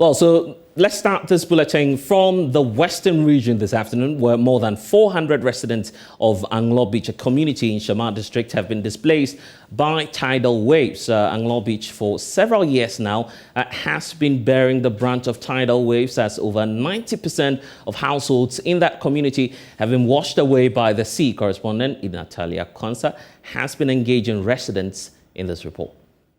Well, so let's start this bulletin from the western region this afternoon, where more than 400 residents of Anlo Beach, a community in Shama district, have been displaced by tidal waves. Anlo Beach, for several years now, has been bearing the brunt of tidal waves, as over 90% of households in that community have been washed away by the sea. Correspondent Natalia Konsa has been engaging residents in this report.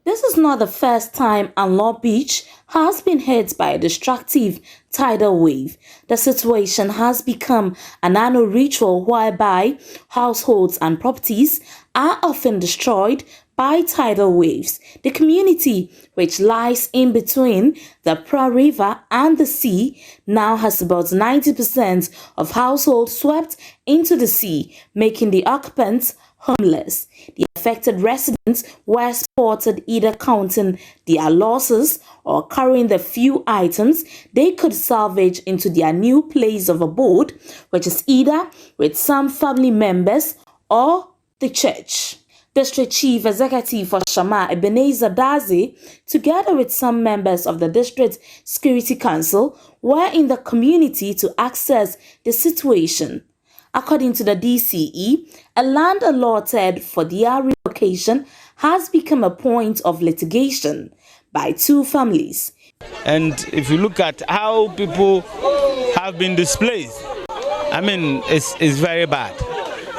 This is not the first time Anlo Beach has been hit by a destructive tidal wave. The situation has become an annual ritual whereby households and properties are often destroyed by tidal waves. The community, which lies in between the Pra River and the sea, now has about 90% of households swept into the sea, making the occupants homeless. The affected residents were spotted either counting their losses or carrying the few items they could salvage into their new place of abode, which is either with some family members or the church. District Chief Executive for Shama, Ebenezer Dazi, together with some members of the District Security Council, were in the community to assess the situation. According to the DCE, a land allotted for their relocation has become a point of litigation by two families. And if you look at how people have been displaced, I mean, it's very bad.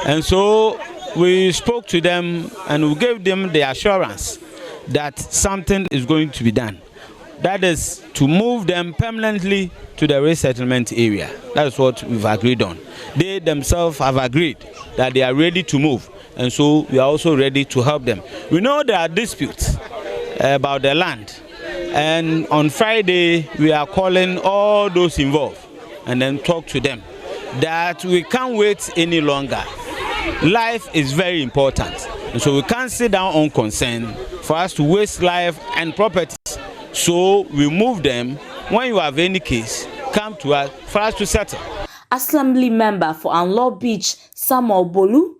And so we spoke to them and we gave them the assurance that something is going to be done. That is to move them permanently to the resettlement area. That's what we've agreed on. They themselves have agreed that they are ready to move, and so we are also ready to help them. We know there are disputes about the land, and on Friday we are calling all those involved and then talk to them that we can't wait any longer. Life is very important, and so we can't sit down on concern for us to waste life and properties. So we move them. When you have any case, come to us for us to settle. Assembly member for Anlo Beach, Samuel Bolu,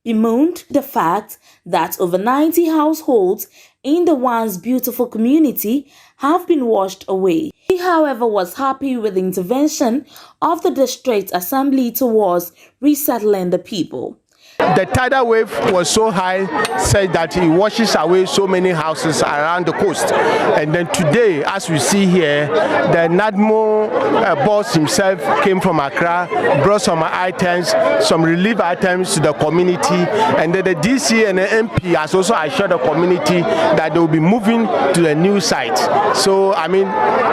bemoaned the fact that over 90 households in the once beautiful community have been washed away. He, however, was happy with the intervention of the district assembly towards resettling the people. The tidal wave was so high, said that it washes away so many houses around the coast. And then today, as we see here, the NADMO boss himself came from Accra, brought some items, some relief items to the community, and then the DC and the MP has also assured the community that they will be moving to the new site. So, I mean,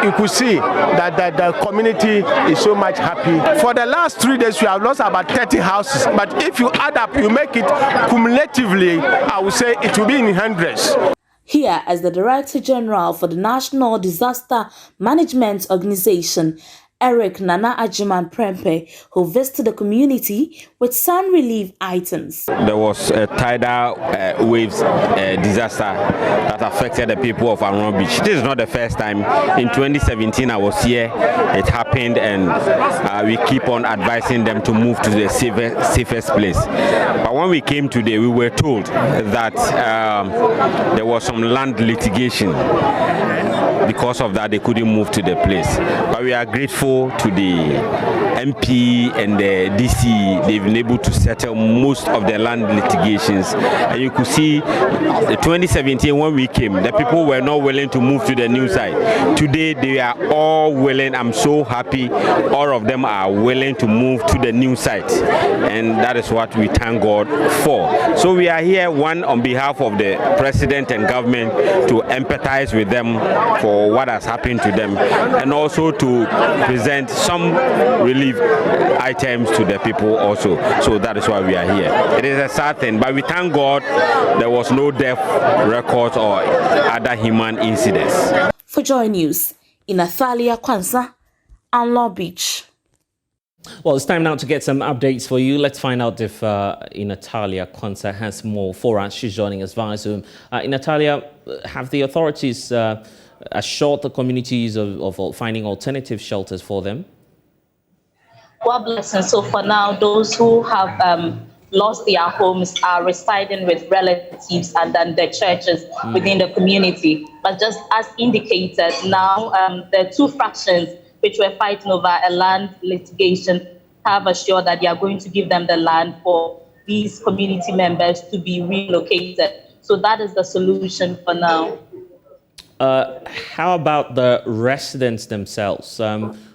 you could see that the community is so much happy. For the last 3 days, we have lost about 30 houses, but if you add up, you make it cumulatively, I would say it will be in hundreds. Here, as the Director General for the National Disaster Management Organization, Eric Nana Ajiman Prempe, who visited the community with some relief items. There was a tidal waves disaster that affected the people of Anlo Beach. This is not the first time. In 2017, I was here. It happened, and we keep on advising them to move to the safest place. But when we came today, we were told that there was some land litigation. Because of that, they couldn't move to the place. But we are grateful to the MP and the DC. They've been able to settle most of the land litigations. And you could see the 2017 when we came, the people were not willing to move to the new site. Today, they are all willing. I'm so happy. All of them are willing to move to the new site. And that is what we thank God for. So we are here, one, on behalf of the President and government, to empathize with them for what has happened to them, and also to present some relief items to the people also. So that is why we are here. It is a sad thing, but we thank God there was no death records or other human incidents. For Joy News, Natalia Konsa, Anlo Beach. Well, it's time now to get some updates for you. Let's find out if Natalia Konsa has more for us. She's joining us via Zoom. Natalia, have the authorities assured the communities of finding alternative shelters for them? Well, blessing. So for now, those who have lost their homes are residing with relatives and then the churches within the community. But just as indicated, now the two factions which were fighting over a land litigation have assured that they are going to give them the land for these community members to be relocated. So that is the solution for now. How about the residents themselves?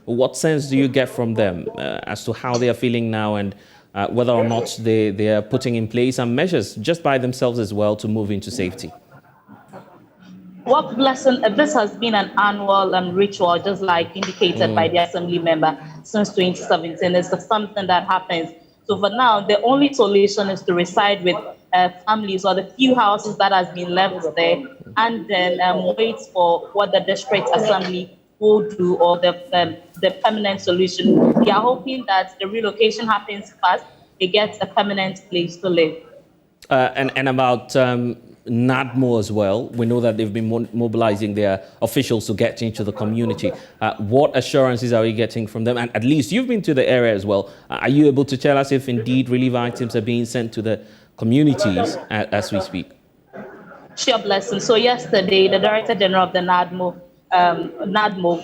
What sense do you get from them as to how they are feeling now and whether or not they are putting in place some measures just by themselves as well to move into safety? What blessing, this has been an annual ritual, just like indicated by the assembly member since 2017. It's something that happens. So for now, the only solution is to reside with families or the few houses that has been left there, and then wait for what the district assembly will do, or the permanent solution. We are hoping that the relocation happens fast, they get a permanent place to live. And about NADMO as well, we know that they've been mobilizing their officials to get into the community. What assurances are you getting from them? And at least you've been to the area as well. Are you able to tell us if indeed relief items are being sent to the communities as we speak? Sure, blessing. So yesterday, the Director General of the NADMO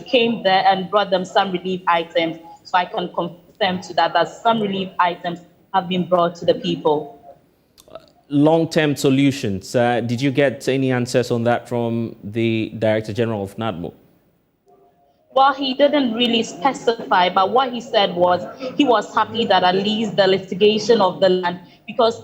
came there and brought them some relief items. So I can confirm to that some relief items have been brought to the people. Long-term solutions. Did you get any answers on that from the Director General of NADMO? Well, he didn't really specify, but what he said was he was happy that at least the litigation of the land, because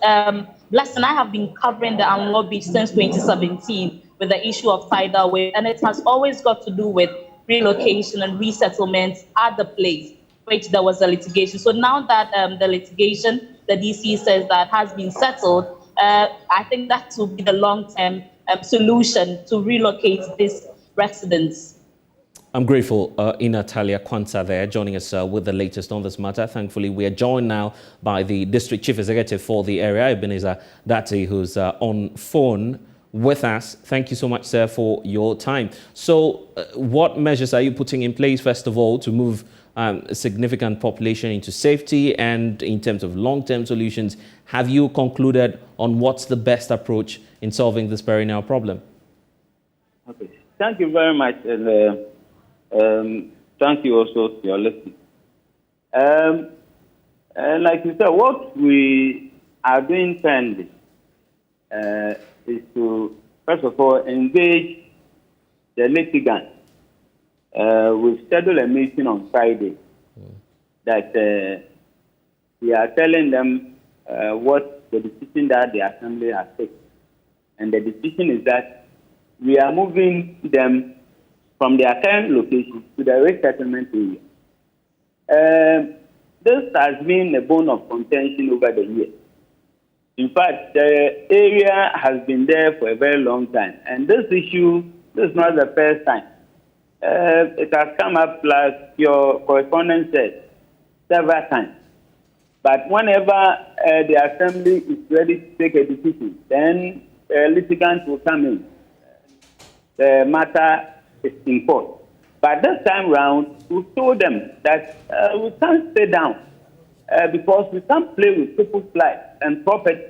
Blessing, I have been covering the Anlo Beach since 2017 with the issue of tidal wave, and it has always got to do with relocation and resettlement at the place which there was a litigation. So now that the litigation, the DC says that has been settled, I think that will be the long-term solution to relocate these residents. I'm grateful, Natalia Kwanzaa there, joining us with the latest on this matter. Thankfully, we are joined now by the District Chief Executive for the area, Ebenezer Dati, who's on phone with us. Thank you so much, sir, for your time. So what measures are you putting in place, first of all, to move a significant population into safety? And in terms of long-term solutions, have you concluded on what's the best approach in solving this perennial problem? Okay. Thank you very much. And, thank you also for your listening. Like you said, what we are doing currently is to, first of all, engage the litigants. We've scheduled a meeting on Friday that we are telling them what the decision that the assembly has taken. And the decision is that we are moving them from their current location to the resettlement area. This has been a bone of contention over the years. In fact, the area has been there for a very long time. And this issue, this is not the first time. It has come up, like your correspondent said, several times. But whenever the assembly is ready to take a decision, then litigants will come in. The matter is in court. But this time round, we told them that we can't stay down because we can't play with people's lives and property.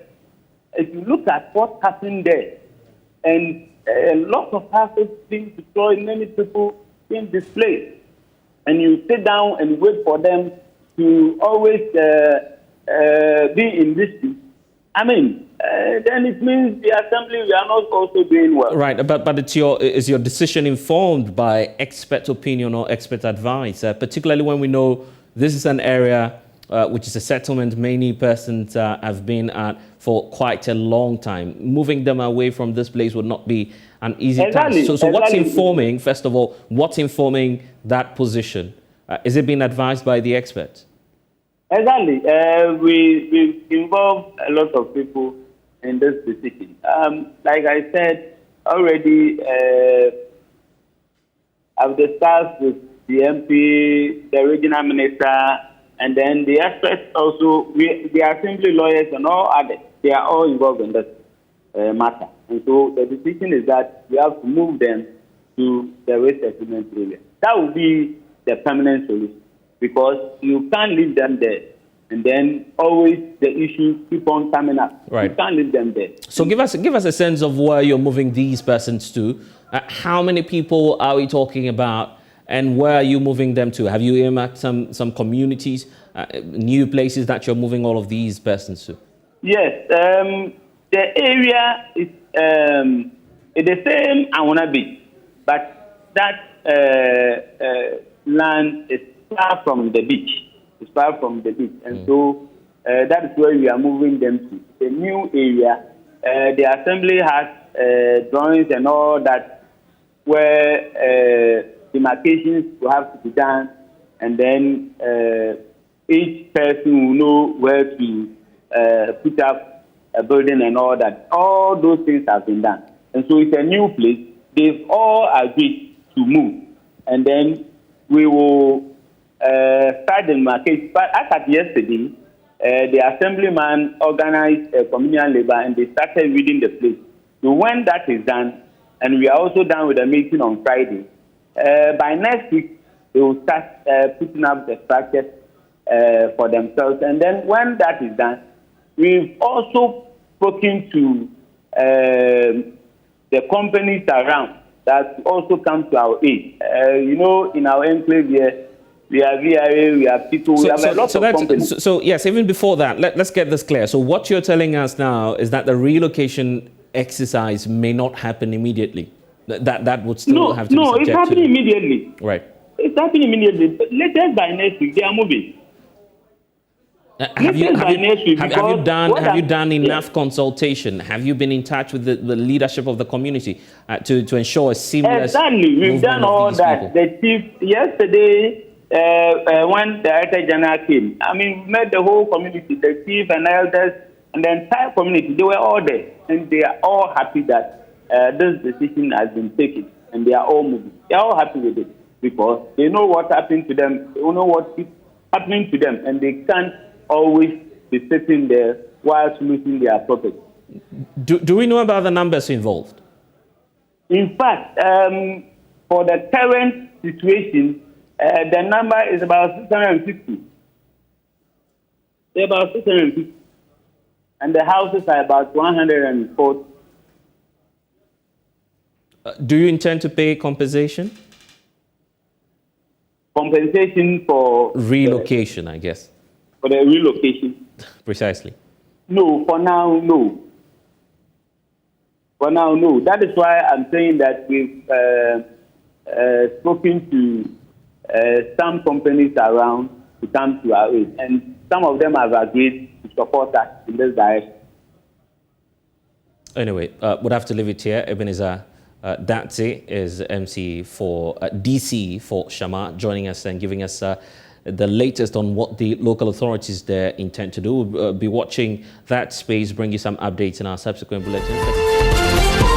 If you look at what's happening there, and a lot of houses being destroyed, many people being displaced, and you sit down and wait for them to always be in dispute, I mean, then it means the assembly, we are not also doing well. Right, but is your decision informed by expert opinion or expert advice, particularly when we know this is an area which is a settlement many persons have been at for quite a long time. Moving them away from this place would not be an easy task. So what's informing, first of all, what's informing that position? Is it being advised by the experts? Exactly. We involved a lot of people in this decision. Like I said already, I've discussed with the MP, the regional minister, and then the experts also, the assembly lawyers and all others, they are all involved in this matter. And so the decision is that we have to move them to the resettlement area. That will be the permanent solution, because you can't leave them there And then always the issues keep on coming up. Right. You can't leave them there. So give us a sense of where you're moving these persons to. How many people are we talking about, and where are you moving them to? Have you earmarked some communities, new places that you're moving all of these persons to? Yes, the area is the same Anwana Beach, but that land is far from the beach. It's far from the beach, and so that is where we are moving them to. The new area, the assembly has drawings and all that, where demarcations will have to be done, and then each person will know where to put up a building and all that. All those things have been done, and so it's a new place. They've all agreed to move, and then we will start the demarcation. But as at yesterday, the assemblyman organized a communal labor, and they started reading the place. So when that is done, and we are also done with the meeting on Friday, by next week they will start putting up the structures for themselves. And then when that is done, we've also spoken to the companies around that also come to our aid. In our enclave here, we have VRA, we have people, we have a lot of companies. So yes, even before that, let's get this clear. So what you're telling us now is that the relocation exercise may not happen immediately. That would still have to be subject to... No, it's happening immediately. Right. It's happening immediately. But latest by next week, they are moving. Have you done enough consultation? Have you been in touch with the leadership of the community to ensure a seamless Exactly. We've done all that. People? The chief, yesterday, when the Director General came, we met the whole community, the chief and elders, and the entire community. They were all there, and they are all happy that this decision has been taken, and they are all moving. They are all happy with it because they know what happened to them. They know what is happening to them, and they can't always be sitting there whilst losing their property. Do we know about the numbers involved? In fact, for the current situation, the number is about 650. They're about 650. And the houses are about 140. Do you intend to pay compensation? Compensation for... Relocation, I guess. For the relocation. Precisely. No, for now, no. For now, no. That is why I'm saying that we've spoken to some companies around to come to our aid, and some of them have agreed to support us in this direction. Anyway, we'll have to leave it here. Ebenezer Datse is MC for DC for Shama, joining us and giving us the latest on what the local authorities there intend to do. We'll be watching that space, bring you some updates in our subsequent bulletins.